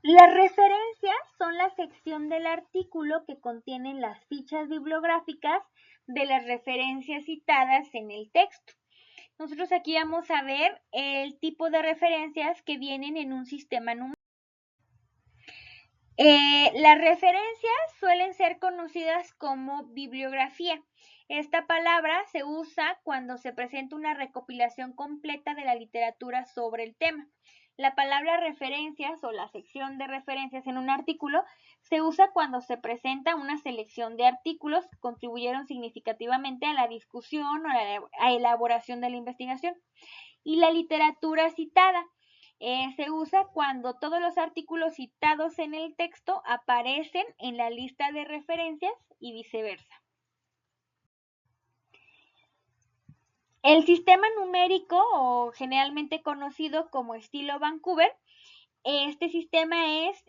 Las referencias son la sección del artículo que contienen las fichas bibliográficas de las referencias citadas en el texto. Nosotros aquí vamos a ver el tipo de referencias que vienen en un sistema numérico. Las referencias suelen ser conocidas como bibliografía. Esta palabra se usa cuando se presenta una recopilación completa de la literatura sobre el tema. La palabra referencias o la sección de referencias en un artículo se usa cuando se presenta una selección de artículos que contribuyeron significativamente a la discusión o a la elaboración de la investigación. Y la literatura citada se usa cuando todos los artículos citados en el texto aparecen en la lista de referencias y viceversa. El sistema numérico, o generalmente conocido como estilo Vancouver, este sistema es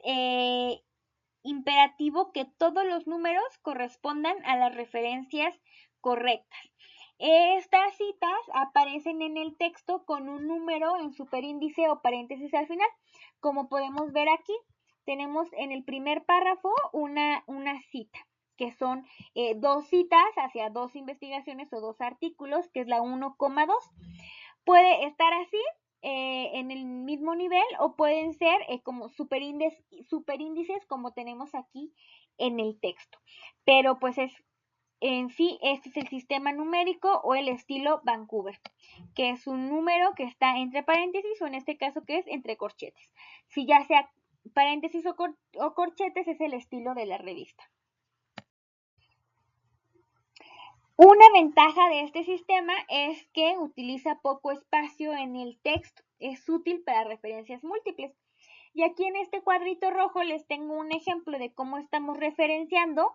imperativo que todos los números correspondan a las referencias correctas. Estas citas aparecen en el texto con un número en superíndice o paréntesis al final. Como podemos ver aquí, tenemos en el primer párrafo una cita, que son dos citas hacia dos investigaciones o dos artículos, que es la 1,2. Puede estar así en el mismo nivel o pueden ser como superíndices como tenemos aquí en el texto. Pero pues en sí, este es el sistema numérico o el estilo Vancouver, que es un número que está entre paréntesis o en este caso que es entre corchetes. Si ya sea paréntesis o corchetes es el estilo de la revista. Una ventaja de este sistema es que utiliza poco espacio en el texto. Es útil para referencias múltiples. Y aquí en este cuadrito rojo les tengo un ejemplo de cómo estamos referenciando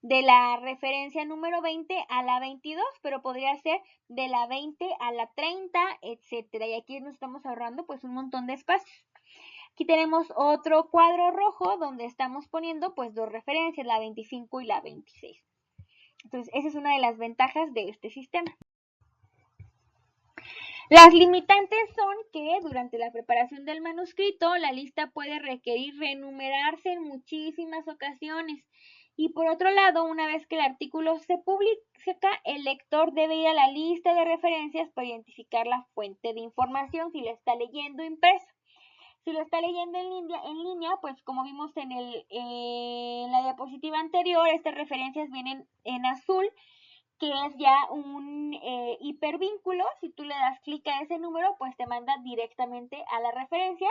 de la referencia número 20 a la 22, pero podría ser de la 20 a la 30, etcétera. Y aquí nos estamos ahorrando pues un montón de espacios. Aquí tenemos otro cuadro rojo donde estamos poniendo pues dos referencias, la 25 y la 26. Entonces, esa es una de las ventajas de este sistema. Las limitantes son que durante la preparación del manuscrito la lista puede requerir renumerarse en muchísimas ocasiones. Y por otro lado, una vez que el artículo se publica, el lector debe ir a la lista de referencias para identificar la fuente de información si la está leyendo impresa. Si lo está leyendo en línea, pues como vimos en la diapositiva anterior, estas referencias vienen en azul, que es ya un hipervínculo. Si tú le das clic a ese número, pues te manda directamente a la referencia,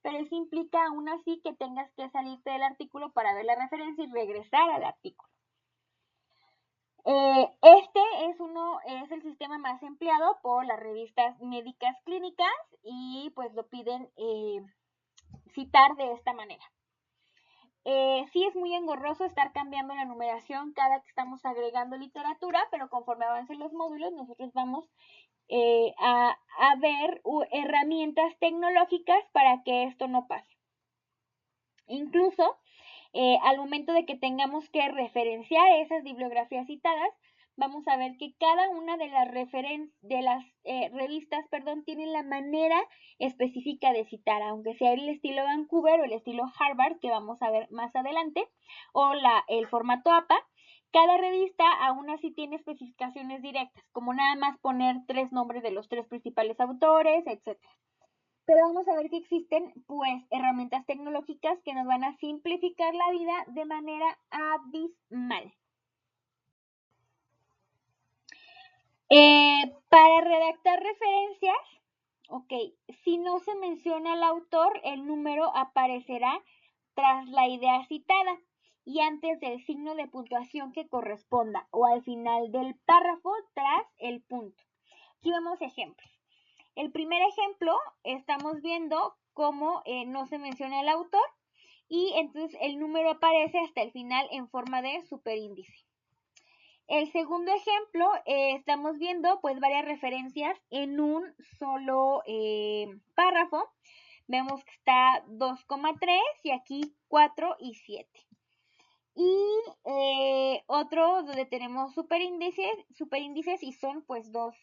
pero eso implica aún así que tengas que salirte del artículo para ver la referencia y regresar al artículo. Este es el sistema más empleado por las revistas médicas clínicas y pues lo piden citar de esta manera. Sí es muy engorroso estar cambiando la numeración cada que estamos agregando literatura, pero conforme avancen los módulos nosotros vamos a ver herramientas tecnológicas para que esto no pase. Incluso al momento de que tengamos que referenciar esas bibliografías citadas, vamos a ver que cada una de las revistas, tiene la manera específica de citar, aunque sea el estilo Vancouver o el estilo Harvard, que vamos a ver más adelante, o el formato APA. Cada revista aún así tiene especificaciones directas, como nada más poner 3 nombres de los 3 principales autores, etc. Pero vamos a ver que existen pues herramientas tecnológicas que nos van a simplificar la vida de manera abismal. Para redactar referencias, ok, si no se menciona al autor, el número aparecerá tras la idea citada y antes del signo de puntuación que corresponda o al final del párrafo tras el punto. Aquí vemos ejemplos. El primer ejemplo, estamos viendo cómo no se menciona el autor y entonces el número aparece hasta el final en forma de superíndice. El segundo ejemplo, estamos viendo pues varias referencias en un solo párrafo. Vemos que está 2,3 y aquí 4 y 7. Y otro donde tenemos superíndices y son pues dos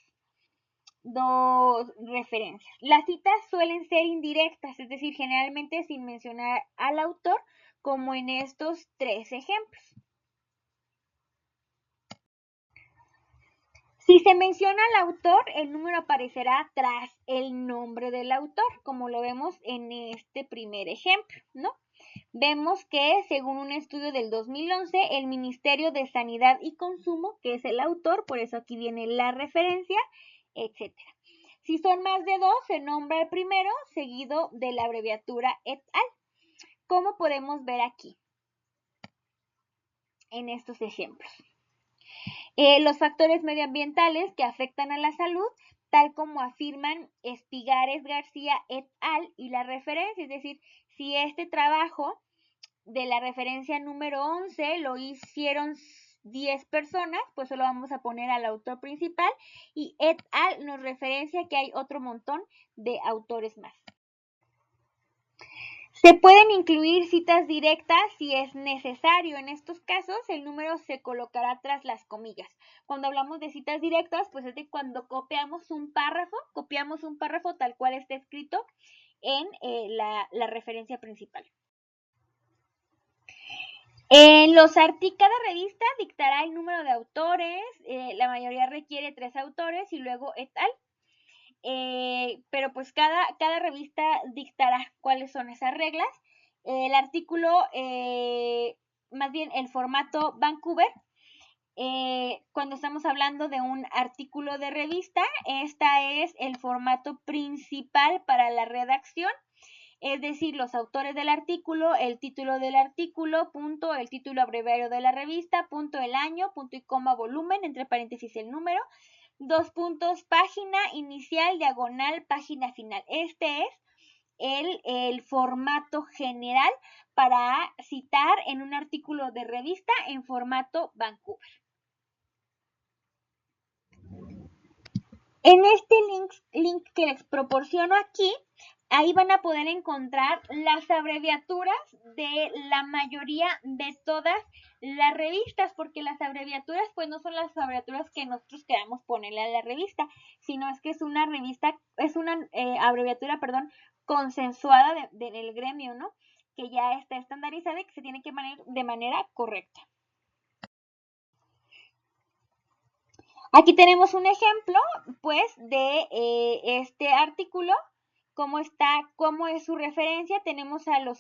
dos referencias. Las citas suelen ser indirectas, es decir, generalmente sin mencionar al autor, como en estos tres ejemplos. Si se menciona al autor, el número aparecerá tras el nombre del autor, como lo vemos en este primer ejemplo, ¿no? Vemos que, según un estudio del 2011, el Ministerio de Sanidad y Consumo, que es el autor, por eso aquí viene la referencia, etc. Si son más de dos, se nombra el primero, seguido de la abreviatura et al. ¿Cómo podemos ver aquí en estos ejemplos? Los factores medioambientales que afectan a la salud, tal como afirman Espigares García et al. Y la referencia, es decir, si este trabajo de la referencia número 11 lo hicieron 10 personas, pues solo vamos a poner al autor principal, y et al. Nos referencia que hay otro montón de autores más. Se pueden incluir citas directas si es necesario. En estos casos, el número se colocará tras las comillas. Cuando hablamos de citas directas, pues es de cuando copiamos un párrafo tal cual está escrito en la referencia principal. En los artículos, cada revista dictará el número de autores, la mayoría requiere 3 autores y luego et al. Pero pues cada revista dictará cuáles son esas reglas. El artículo, más bien el formato Vancouver, cuando estamos hablando de un artículo de revista, este es el formato principal para la redacción. Es decir, los autores del artículo, el título del artículo, punto, el título abreviario de la revista, punto, el año, punto y coma, volumen, entre paréntesis el número, 2 puntos, página inicial, diagonal, página final. Este es el formato general para citar en un artículo de revista en formato Vancouver. En este link que les proporciono aquí, ahí van a poder encontrar las abreviaturas de la mayoría de todas las revistas, porque las abreviaturas pues no son las abreviaturas que nosotros queramos ponerle a la revista, sino es que es una revista, es una abreviatura, perdón, consensuada del gremio, ¿no? Que ya está estandarizada y que se tiene que poner de manera correcta. Aquí tenemos un ejemplo, pues, de este artículo, cómo es su referencia. Tenemos a los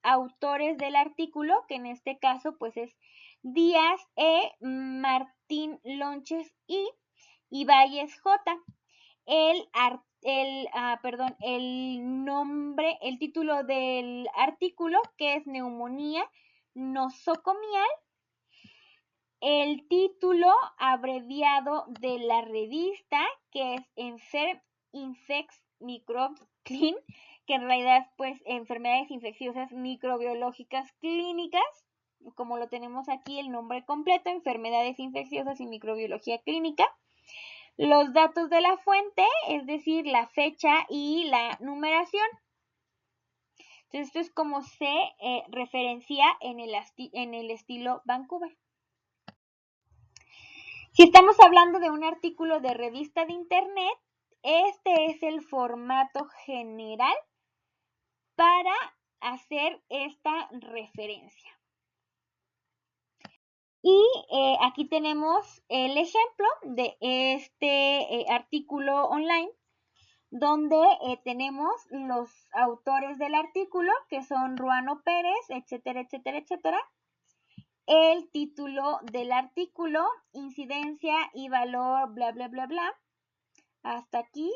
autores del artículo, que en este caso, pues, es Díaz E, Martín Lonches y Valles J. El título del artículo, que es Neumonía nosocomial. El título abreviado de la revista, que es Infects Microbes Clean, que en realidad pues enfermedades infecciosas microbiológicas clínicas, como lo tenemos aquí el nombre completo, enfermedades infecciosas y microbiología clínica. Los datos de la fuente, es decir, la fecha y la numeración. Entonces esto es como se referencia en el estilo Vancouver. Si estamos hablando de un artículo de revista de internet, este es el formato general para hacer esta referencia. Y aquí tenemos el ejemplo de este artículo online, donde tenemos los autores del artículo, que son Ruano Pérez, etcétera, etcétera, etcétera. El título del artículo, incidencia y valor, bla, bla, bla, bla. Hasta aquí,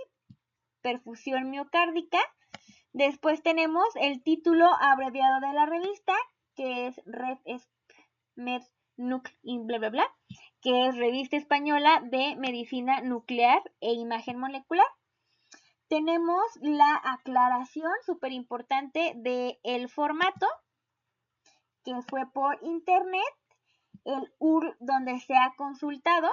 perfusión miocárdica. Después tenemos el título abreviado de la revista, que es RevMed-Nuc y bla, bla, bla, que es Revista Española de Medicina Nuclear e Imagen Molecular. Tenemos la aclaración súper importante del formato, que fue por internet, el URL donde se ha consultado,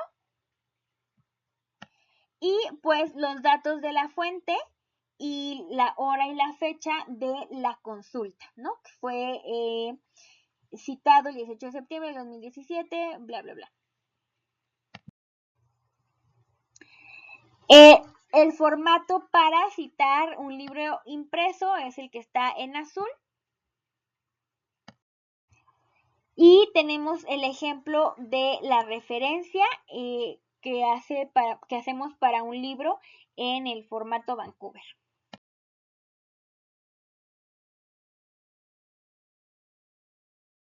y pues los datos de la fuente y la hora y la fecha de la consulta, ¿no? Que fue citado el 18 de septiembre de 2017, bla, bla, bla. El formato para citar un libro impreso es el que está en azul. Y tenemos el ejemplo de la referencia que hacemos para un libro en el formato Vancouver.